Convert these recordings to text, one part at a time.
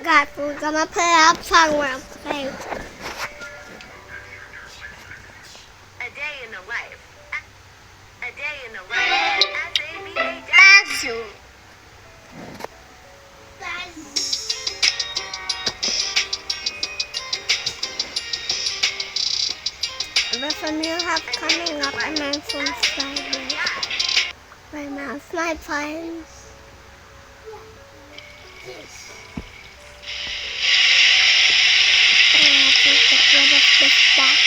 God, we're gonna play that song real quick. A day in the life. A day in the life. That's you. There's a new hub coming up and I'm so excited. Right now, it's my plans. I have to get rid of this box.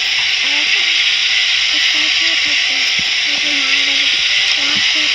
It's so perfect. Doesn't matter. Watch it.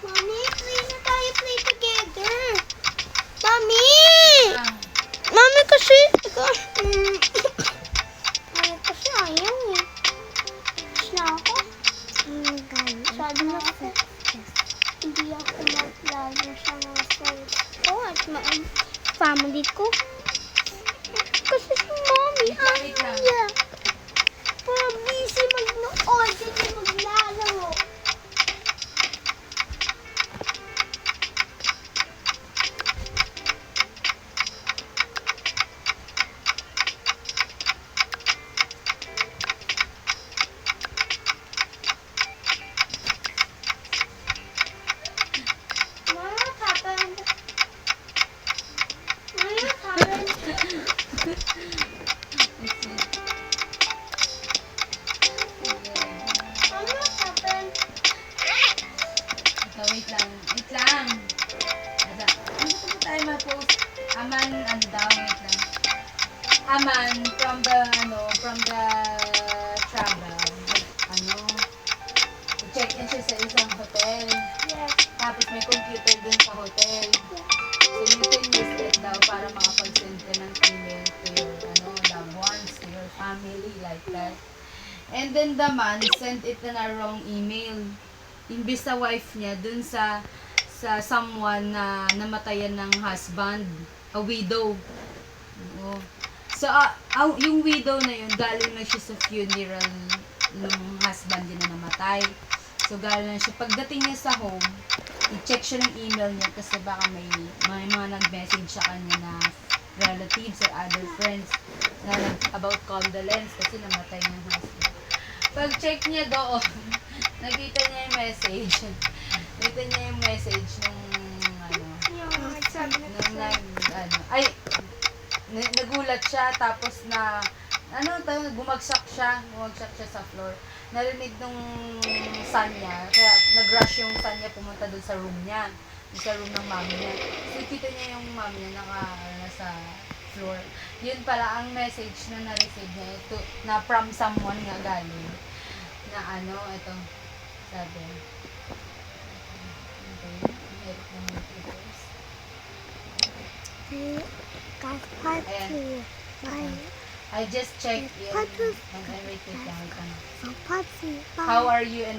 Mommy, please na tayo play together. Mommy! Mommy kasi, Mommy kasi ayaw eh. Tapos na ako. Sabi na ako. Hindi ako maglaro sa mga friends ko at family ko. Kasi si Mommy ayaw niya. Para busy magnood, hindi maglalaro. So, wait lang. Wait lang. Ano po tayo ma-post? Aman, ano daw, wait lang. Aman, from the travel. Check-in siya sa isang hotel. Yes. Tapos may computer dun sa hotel. So, you can use it daw para makapag-send ka ng email to your, loved ones, to your family, like that. And then the man sent it na wrong email. Imbis sa wife niya dun sa someone na namatayan ng husband, a widow. Oo. So yung widow na yun, galing na siya sa funeral ng husband din na namatay. So galing na siya. Pagdating niya sa home, i-check siya ng email niya kasi baka may mga nag-message sa kanya na relatives or other friends na about condolence kasi namatay ng husband. Pag-check niya doon, Nakita niya yung message. Nakita niya yung message nung ano, Yung nagsabi na nung nagulat siya tapos bumagsak siya sa floor. Narinig nung son niya, kaya nag-rush yung son niya pumunta dun sa room niya, dun sa room ng mami niya. So kita niya yung mami niya nasa floor. Yun pala ang message na na-receive niya na from someone nga galing. Na ito, sabi. I just checked in and everything. How are you and